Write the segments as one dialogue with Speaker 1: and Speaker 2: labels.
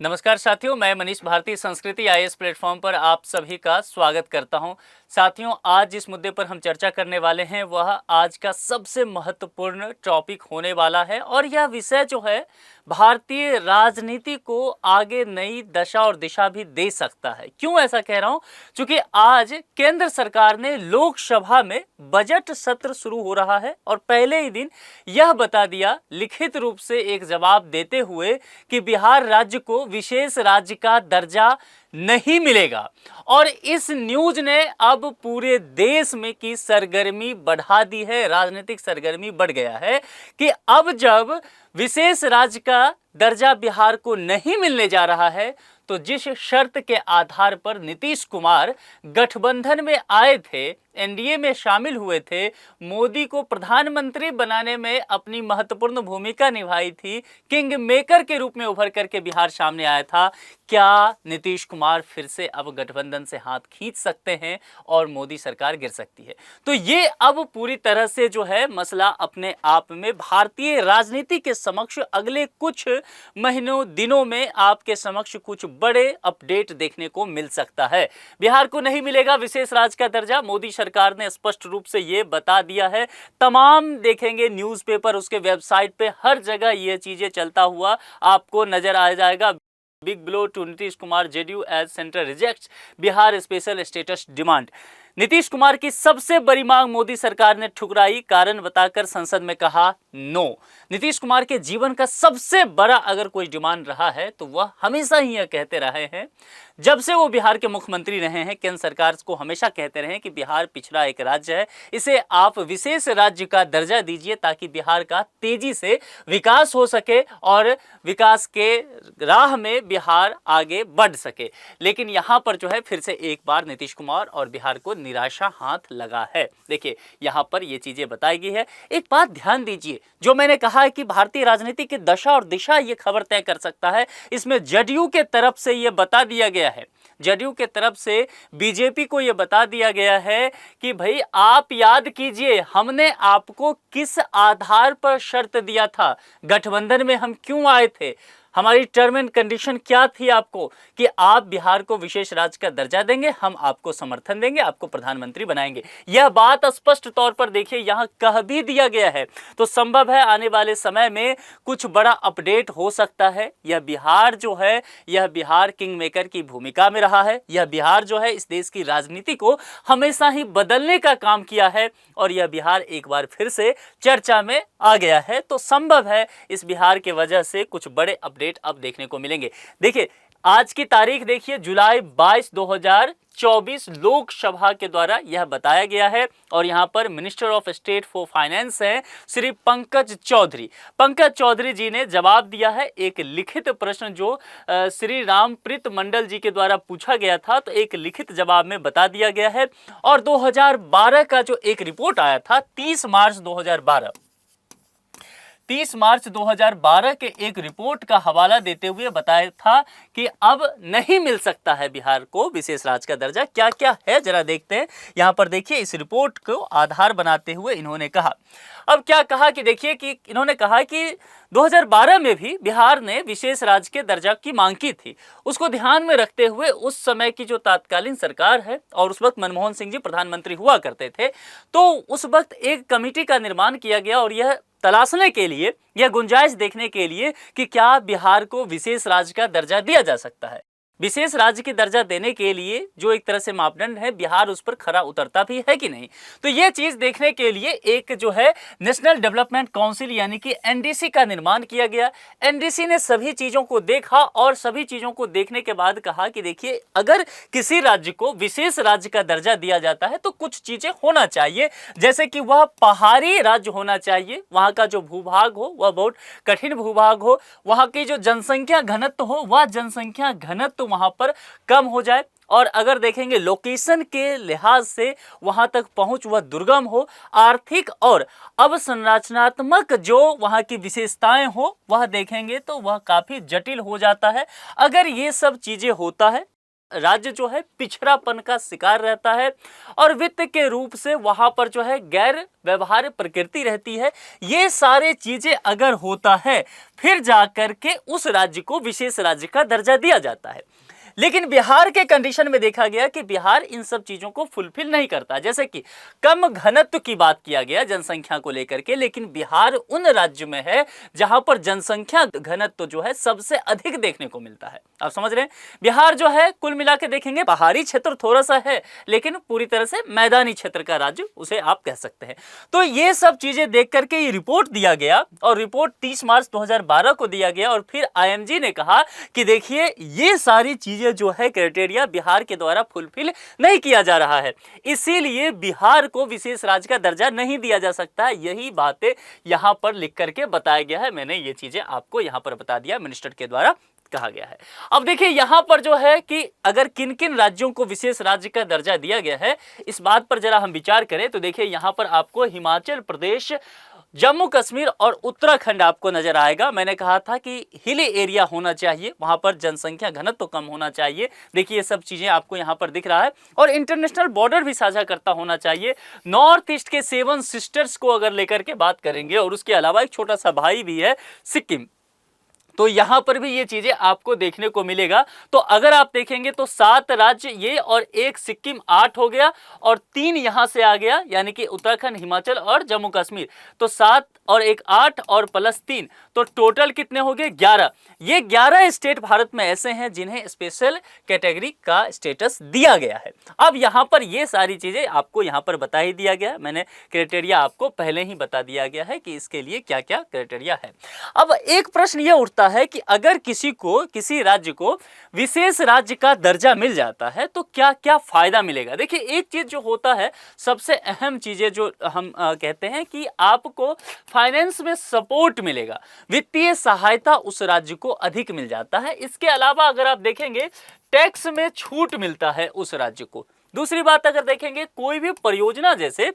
Speaker 1: नमस्कार साथियों, मैं मनीष भारती संस्कृति आईएएस प्लेटफॉर्म पर आप सभी का स्वागत करता हूं। साथियों, आज जिस मुद्दे पर हम चर्चा करने वाले हैं वह आज का सबसे महत्वपूर्ण टॉपिक होने वाला है और यह विषय जो है भारतीय राजनीति को आगे नई दशा और दिशा भी दे सकता है। क्यों ऐसा कह रहा हूं? क्योंकि आज केंद्र सरकार ने लोकसभा में बजट सत्र शुरू हो रहा है और पहले ही दिन यह बता दिया लिखित रूप से एक जवाब देते हुए कि बिहार राज्य को विशेष राज्य का दर्जा नहीं मिलेगा। और इस न्यूज ने अब पूरे देश में की सरगर्मी बढ़ा दी है, राजनीतिक सरगर्मी बढ़ गया है कि अब जब विशेष राज्य का दर्जा बिहार को नहीं मिलने जा रहा है तो जिस शर्त के आधार पर नीतीश कुमार गठबंधन में आए थे, एनडीए में शामिल हुए थे, मोदी को प्रधानमंत्री बनाने में अपनी महत्वपूर्ण भूमिका निभाई थी, किंग मेकर के रूप में उभर करके बिहार सामने आया था, क्या नीतीश कुमार फिर से अब गठबंधन से हाथ खींच सकते हैं और मोदी सरकार गिर सकती है? तो ये अब पूरी तरह से जो है मसला अपने आप में भारतीय राजनीति के समक्ष अगले कुछ महीनों दिनों में आपके समक्ष कुछ बड़े अपडेट देखने को मिल सकता है। बिहार को नहीं मिलेगा विशेष राज्य का दर्जा, मोदी सरकार ने स्पष्ट रूप से ये बता दिया है। तमाम देखेंगे न्यूज़पेपर, उसके वेबसाइट पे हर जगह ये चीजें चलता हुआ आपको नजर आ जाएगा। Big blow to Nitish Kumar, JDU as centre rejects Bihar special status demand. Nitish Kumar की सबसे बड़ी मांग मोदी सरकार ने ठुकराई, कारण बताकर संसद में कहा नो। नीतीश कुमार के जीवन का सबसे बड़ा अगर कोई डिमांड रहा है तो वह हमेशा ही यह कहते रहे हैं, जब से वो बिहार के मुख्यमंत्री रहे हैं, केंद्र सरकार को हमेशा कहते रहे हैं कि बिहार पिछड़ा एक राज्य है, इसे आप विशेष राज्य का दर्जा दीजिए ताकि बिहार का तेजी से विकास हो सके और विकास के राह में बिहार आगे बढ़ सके। लेकिन यहाँ पर जो है फिर से एक बार नीतीश कुमार और बिहार को निराशा हाथ लगा है। देखिए यहाँ पर ये चीजें बताई गई है। एक बात ध्यान दीजिए, जो मैंने कहा है कि भारतीय राजनीति की दशा और दिशा ये खबर तय कर सकता है, इसमें जदयू के तरफ से ये बता दिया गया है, जदयू के तरफ से बीजेपी को यह बता दिया गया है कि भाई आप याद कीजिए हमने आपको किस आधार पर शर्त दिया था, गठबंधन में हम क्यों आए थे, हमारी टर्म एंड कंडीशन क्या थी आपको कि आप बिहार को विशेष राज्य का दर्जा देंगे, हम आपको समर्थन देंगे, आपको प्रधानमंत्री बनाएंगे। यह बात स्पष्ट तौर पर देखिए यहां कह भी दिया गया है। तो संभव है आने वाले समय में कुछ बड़ा अपडेट हो सकता है। यह बिहार जो है, यह बिहार किंग मेकर की भूमिका में रहा है, यह बिहार जो है इस देश की राजनीति को हमेशा ही बदलने का काम किया है और यह बिहार एक बार फिर से चर्चा में आ गया है। तो संभव है इस बिहार के वजह से कुछ बड़े अपडेट अब देखने को मिलेंगे। देखिए आज की तारीख देखिए, जुलाई 22, 2024 लोकसभा के द्वारा यह बताया गया है और यहां पर minister of state for finance हैं श्री पंकज चौधरी। पंकज चौधरी जी ने जवाब दिया है एक लिखित प्रश्न जो श्री रामप्रीत मंडल जी के द्वारा पूछा गया था, तो एक लिखित जवाब में बता दिया गया है। और 2012 का जो एक रिपोर्ट आया था 30 मार्च 2012 के एक रिपोर्ट का हवाला देते हुए बताया था कि अब नहीं मिल सकता है बिहार को विशेष राज्य का दर्जा। क्या क्या है जरा देखते हैं। यहां पर देखिए इस रिपोर्ट को आधार बनाते हुए इन्होंने कहा, अब क्या कहा कि देखिए कि इन्होंने कहा कि 2012 में भी बिहार ने विशेष राज्य के दर्जा की मांग की थी। उसको ध्यान में रखते हुए उस समय की जो तत्कालीन सरकार है और उस वक्त मनमोहन सिंह जी प्रधानमंत्री हुआ करते थे, तो उस वक्त एक कमेटी का निर्माण किया गया और यह तलाशने के लिए, यह गुंजाइश देखने के लिए कि क्या बिहार को विशेष राज्य का दर्जा दिया जा सकता है। विशेष राज्य की दर्जा देने के लिए जो एक तरह से मापदंड है, बिहार उस पर खरा उतरता भी है कि नहीं। तो ये चीज देखने के लिए एक जो है नेशनल डेवलपमेंट काउंसिल यानी कि एनडीसी का निर्माण किया गया। एनडीसी ने सभी चीजों को देखा और सभी चीजों को देखने के बाद कहा कि देखिए अगर किसी राज्य को विशेष राज्य का दर्जा दिया जाता है तो कुछ चीजें होना चाहिए, जैसे कि वह पहाड़ी राज्य होना चाहिए, वहां का जो भूभाग हो वह बहुत कठिन भूभाग हो, वहां की जो जनसंख्या घनत्व हो वह जनसंख्या घनत्व वहां पर कम हो जाए, और अगर देखेंगे लोकेशन के लिहाज से वहां तक पहुंच वह दुर्गम हो, आर्थिक और अवसंरचनात्मक जो वहां की विशेषताएं हो वह देखेंगे तो वह काफी जटिल हो जाता है। अगर ये सब चीजें होता है राज्य जो है पिछड़ापन का शिकार रहता है और वित्त के रूप से वहां पर जो है गैर व्यवहार्य प्रकृति रहती है। ये सारे चीजें अगर होता है फिर जाकर के उस राज्य को विशेष राज्य का दर्जा दिया जाता है। लेकिन बिहार के कंडीशन में देखा गया कि बिहार इन सब चीजों को फुलफिल नहीं करता। जैसे कि कम घनत्व की बात किया गया जनसंख्या को लेकर के, लेकिन बिहार उन राज्य में है जहां पर जनसंख्या घनत्व जो है सबसे अधिक देखने को मिलता है। आप समझ रहे हैं, बिहार जो है कुल मिला के देखेंगे पहाड़ी क्षेत्र थोड़ा सा है लेकिन पूरी तरह से मैदानी क्षेत्र का राज्य उसे आप कह सकते हैं। तो ये सब चीजें देख करके ये रिपोर्ट दिया गया और रिपोर्ट 30 मार्च 2012 को दिया गया और फिर आईएमजी ने कहा कि देखिए ये सारी चीजें जो है क्राइटेरिया बिहार के द्वारा फुलफिल नहीं किया जा रहा है, इसीलिए बिहार को विशेष राज्य का दर्जा नहीं दिया जा सकता। यही बातें यहां पर लिख करके बताया गया है। मैंने ये चीजें आपको यहां पर बता दिया, मिनिस्टर के द्वारा कहा गया है। अब देखिए यहां पर जो है कि अगर किन किन राज्यों को विशेष राज्य का दर्जा दिया गया है इस बात पर जरा हम विचार करें तो देखिए यहां पर आपको हिमाचल प्रदेश, जम्मू कश्मीर और उत्तराखंड आपको नजर आएगा। मैंने कहा था कि हिली एरिया होना चाहिए, वहां पर जनसंख्या घनत्व तो कम होना चाहिए। देखिए ये सब चीजें आपको यहां पर दिख रहा है और इंटरनेशनल बॉर्डर भी साझा करता होना चाहिए। नॉर्थ ईस्ट के 7 सिस्टर्स को अगर लेकर के बात करेंगे और उसके अलावा एक छोटा सा भाई भी है सिक्किम, तो यहां पर भी ये चीजें आपको देखने को मिलेगा। तो अगर आप देखेंगे तो 7 राज्य ये और एक सिक्किम 8 हो गया और 3 यहां से आ गया, यानी कि उत्तराखंड, हिमाचल और जम्मू कश्मीर। तो 7 और एक 8 और प्लस 3, तो टोटल कितने हो गए 11। ये 11 स्टेट भारत में ऐसे हैं जिन्हें स्पेशल कैटेगरी का स्टेटस दिया गया है। अब यहां पर ये सारी चीजें आपको यहां पर बता ही दिया गया है, मैंने क्राइटेरिया आपको पहले ही बता दिया गया है कि इसके लिए क्या क्या क्राइटेरिया है। अब एक प्रश्न ये उठता है कि अगर किसी राज्य को विशेष राज्य का दर्जा मिल जाता है तो क्या क्या फायदा मिलेगा। देखिए एक चीज जो होता है, सबसे अहम चीजें जो हम कहते हैं कि आपको फाइनेंस में सपोर्ट मिलेगा, वित्तीय सहायता उस राज्य को अधिक मिल जाता है। इसके अलावा अगर आप देखेंगे टैक्स में छूट मिलता है उस राज्य को। दूसरी बात अगर देखेंगे कोई भी परियोजना, जैसे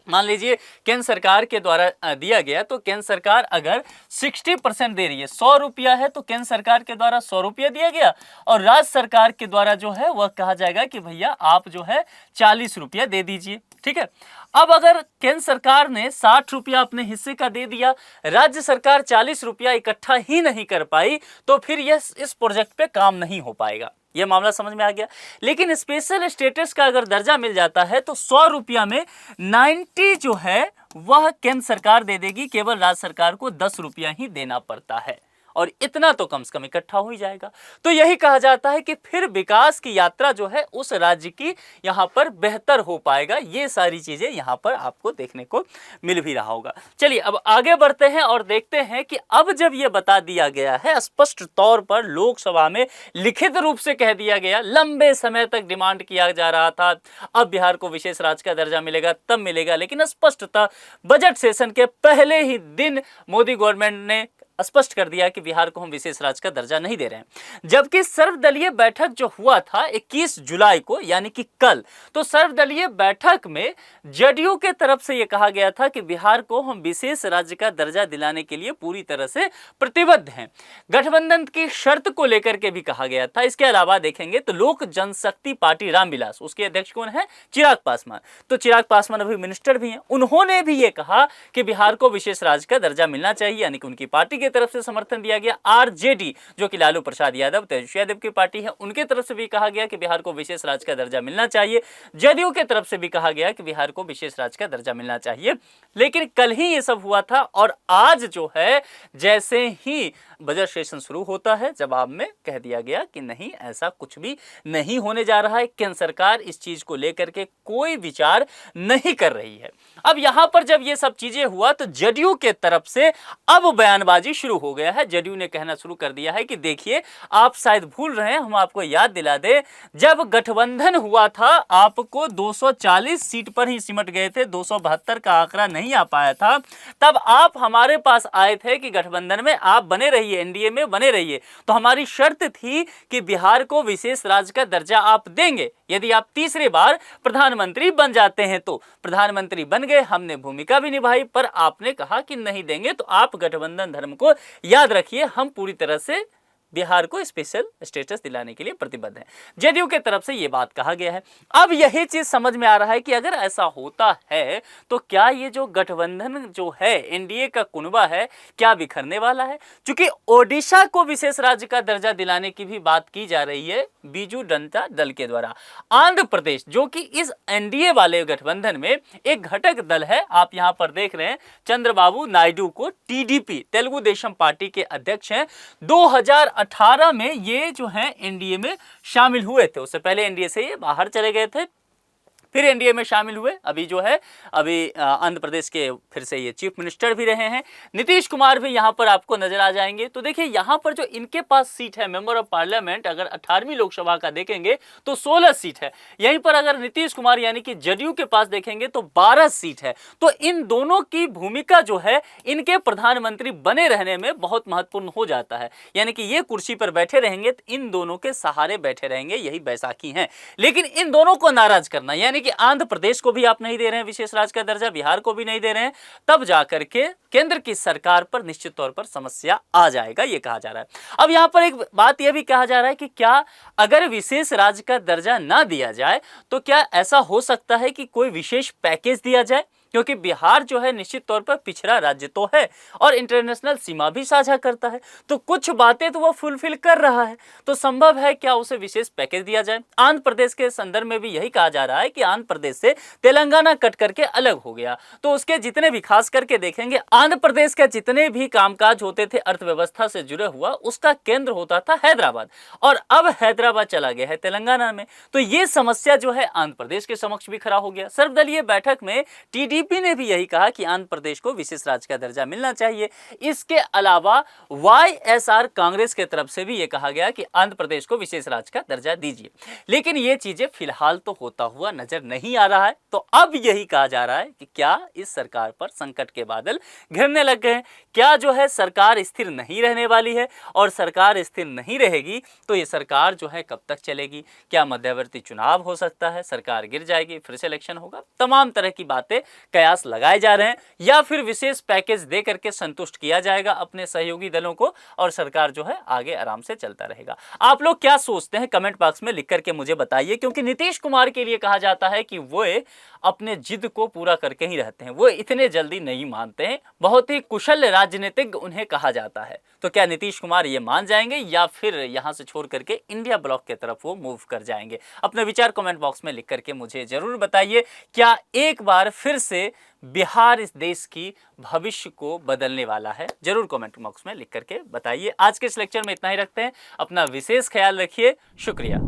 Speaker 1: मान लीजिए केंद्र सरकार के द्वारा दिया गया, तो केंद्र सरकार अगर 60% दे रही है, 100 रुपया है तो केंद्र सरकार के द्वारा 100 रुपया दिया गया और राज्य सरकार के द्वारा जो है वह कहा जाएगा कि भैया आप जो है 40 रुपया दे दीजिए। ठीक है, अब अगर केंद्र सरकार ने 60 रुपया अपने हिस्से का दे दिया, राज्य सरकार 40 रुपया इकट्ठा ही नहीं कर पाई, तो फिर यह इस प्रोजेक्ट पे काम नहीं हो पाएगा। यह मामला समझ में आ गया। लेकिन स्पेशल स्टेटस का अगर दर्जा मिल जाता है तो 100 रुपया में 90 जो है वह केंद्र सरकार दे देगी, केवल राज्य सरकार को 10 रुपया ही देना पड़ता है और इतना तो कम से कम इकट्ठा हो ही जाएगा। तो यही कहा जाता है कि फिर विकास की यात्रा जो है उस राज्य की यहां पर बेहतर हो पाएगा। ये सारी चीजें यहां पर आपको देखने को मिल भी रहा होगा। चलिए अब आगे बढ़ते हैं और देखते हैं कि अब जब ये बता दिया गया है, स्पष्ट तौर पर लोकसभा में लिखित रूप से कह दिया गया, लंबे समय तक डिमांड किया जा रहा था अब बिहार को विशेष राज्य का दर्जा मिलेगा तब मिलेगा, लेकिन स्पष्टतः बजट सेशन के पहले ही दिन मोदी गवर्नमेंट ने स्पष्ट कर दिया कि बिहार को हम विशेष राज्य का दर्जा नहीं दे रहे हैं। जबकि सर्वदलीय बैठक जो हुआ था 21 जुलाई को, यानी कि कल, तो सर्वदलीय बैठक में जदयू के तरफ से यह कहा गया था कि बिहार को हम विशेष राज्य का दर्जा दिलाने के लिए पूरी तरह से प्रतिबद्ध हैं। गठबंधन की शर्त को लेकर के भी कहा गया था। इसके अलावा देखेंगे तो लोक जनशक्ति पार्टी रामविलास, उसके अध्यक्ष कौन है, चिराग पासवान, तो चिराग पासवान अभी मिनिस्टर भी हैं, उन्होंने भी ये कहा कि बिहार को विशेष राज्य का दर्जा मिलना चाहिए, यानी कि उनकी पार्टी के तरफ से समर्थन दिया गया। आरजेडी जो कि लालू प्रसाद यादव, तेजस्वी यादव की पार्टी है, उनके तरफ से भी कहा गया कि बिहार को विशेष राज्य का दर्जा मिलना चाहिए। जदयू के तरफ से भी कहा गया कि बिहार को विशेष राज्य का दर्जा मिलना चाहिए। लेकिन कल ही ये सब हुआ था और आज जो है जैसे ही बजट सेशन शुरू होता है, जवाब में कह दिया गया कि नहीं, ऐसा कुछ भी नहीं होने जा रहा है। केंद्र सरकार इस चीज को लेकर के कोई विचार नहीं कर रही है। अब यहां पर जब ये सब चीजें हुआ तो जदयू के तरफ से अब बयानबाजी शुरू हो गया है। जदयू ने कहना शुरू कर दिया है कि देखिए आप शायद भूल रहे हैं, हम आपको याद दिला दे, जब गठबंधन हुआ था आपको 240 सीट पर ही सिमट गए थे, 272 का आंकड़ा नहीं आ पाया था। तब आप हमारे पास आए थे कि गठबंधन में आप बने रहिए, एनडीए में बने रहिए, तो हमारी शर्त थी कि बिहार को विशेष राज्य का दर्जा आप देंगे यदि आप तीसरी बार प्रधानमंत्री बन जाते हैं। तो प्रधानमंत्री बन गए, हमने भूमिका भी निभाई, पर आपने कहा कि नहीं देंगे। तो आप गठबंधन धर्म को याद रखिए, हम पूरी तरह से बिहार को स्पेशल स्टेटस दिलाने के लिए प्रतिबद्ध है। जेडीयू के तरफ से ये बात कहा गया है। अब यही चीज समझ में आ रहा है कि अगर ऐसा होता है तो क्या ये जो गठबंधन जो है एनडीए का कुनबा है क्या बिखरने वाला है, क्योंकि ओडिशा को विशेष राज्य का दर्जा दिलाने की भी बात की जा रही है बीजू जनता दल के द्वारा। आंध्र प्रदेश जो कि इस एनडीए वाले गठबंधन में एक घटक दल है, आप यहां पर देख रहे हैं चंद्रबाबू नायडू को टीडीपी तेलुगु देशम पार्टी के अध्यक्ष हैं। 2018 में ये जो है एनडीए में शामिल हुए थे, उससे पहले एनडीए से ये बाहर चले गए थे, फिर एनडीए में शामिल हुए। अभी जो है आंध्र प्रदेश के फिर से ये चीफ मिनिस्टर भी रहे हैं। नीतीश कुमार भी यहाँ पर आपको नजर आ जाएंगे। तो देखिए यहाँ पर जो इनके पास सीट है मेंबर ऑफ पार्लियामेंट, अगर 18वीं लोकसभा का देखेंगे तो 16 सीट है। यहीं पर अगर नीतीश कुमार यानी कि जदयू के पास देखेंगे तो 12 सीट है। तो इन दोनों की भूमिका जो है इनके प्रधानमंत्री बने रहने में बहुत महत्वपूर्ण हो जाता है, यानी कि ये कुर्सी पर बैठे रहेंगे तो इन दोनों के सहारे बैठे रहेंगे, यही बैसाखी है। लेकिन इन दोनों को नाराज करना, यानी कि आंध्र प्रदेश को भी आप नहीं दे रहे हैं विशेष राज्य का दर्जा, बिहार को भी नहीं दे रहे हैं, तब जाकर के केंद्र की सरकार पर निश्चित तौर पर समस्या आ जाएगा, ये कहा जा रहा है। अब यहां पर एक बात यह भी कहा जा रहा है कि क्या अगर विशेष राज्य का दर्जा ना दिया जाए तो क्या ऐसा हो सकता है कि कोई विशेष पैकेज दिया जाए, क्योंकि बिहार जो है निश्चित तौर पर पिछड़ा राज्य तो है और इंटरनेशनल सीमा भी साझा करता है, तो कुछ बातें तो वो फुलफिल कर रहा है, तो संभव है क्या उसे विशेष पैकेज दिया जाए। आंध्र प्रदेश के संदर्भ में भी यही कहा जा रहा है कि आंध्र प्रदेश से तेलंगाना कट करके अलग हो गया, तो उसके जितने भी खास करके देखेंगे आंध्र प्रदेश के जितने भी कामकाज होते थे अर्थव्यवस्था से जुड़े हुआ, उसका केंद्र होता था हैदराबाद, और अब हैदराबाद चला गया है तेलंगाना में। तो ये समस्या जो है आंध्र प्रदेश के समक्ष भी खड़ा हो गया। सर्वदलीय बैठक में टीडीपी ने भी यही कहा कि आंध्र प्रदेश को विशेष राज्य का दर्जा मिलना चाहिए। इसके अलावा वाईएसआर कांग्रेस के तरफ से भी यह कहा गया कि आंध्र प्रदेश को विशेष राज्य का दर्जा दीजिए, लेकिन ये चीजें फिलहाल तो होता हुआ नजर नहीं आ रहा है। तो अब यही कहा जा रहा है कि क्या इस सरकार पर संकट के बादल घिरने लग गए हैं, क्या जो है सरकार स्थिर नहीं रहने वाली है, और सरकार स्थिर नहीं रहेगी तो ये सरकार जो है कब तक चलेगी, क्या मध्यवर्ती चुनाव हो सकता है, सरकार गिर जाएगी, फिर से इलेक्शन होगा, तमाम तरह की बातें कयास लगाए जा रहे हैं, या फिर विशेष पैकेज दे करके संतुष्ट किया जाएगा अपने सहयोगी दलों को और सरकार जो है आगे आराम से चलता रहेगा। आप लोग क्या सोचते हैं कमेंट बॉक्स में लिख करके मुझे बताइए, क्योंकि नीतीश कुमार के लिए कहा जाता है कि वो अपने जिद को पूरा करके ही रहते हैं, वो इतने जल्दी नहीं मानते हैं, बहुत ही कुशल राजनीतिज्ञ उन्हें कहा जाता है। तो क्या नीतीश कुमार ये मान जाएंगे या फिर यहां से छोड़ करके इंडिया ब्लॉक की तरफ वो मूव कर जाएंगे? अपने विचार कमेंट बॉक्स में लिख करके मुझे जरूर बताइए। क्या एक बार फिर से बिहार इस देश की भविष्य को बदलने वाला है? जरूर कमेंट बॉक्स में लिख करके बताइए। आज के इस लेक्चर में इतना ही रखते हैं, अपना विशेष ख्याल रखिए, शुक्रिया।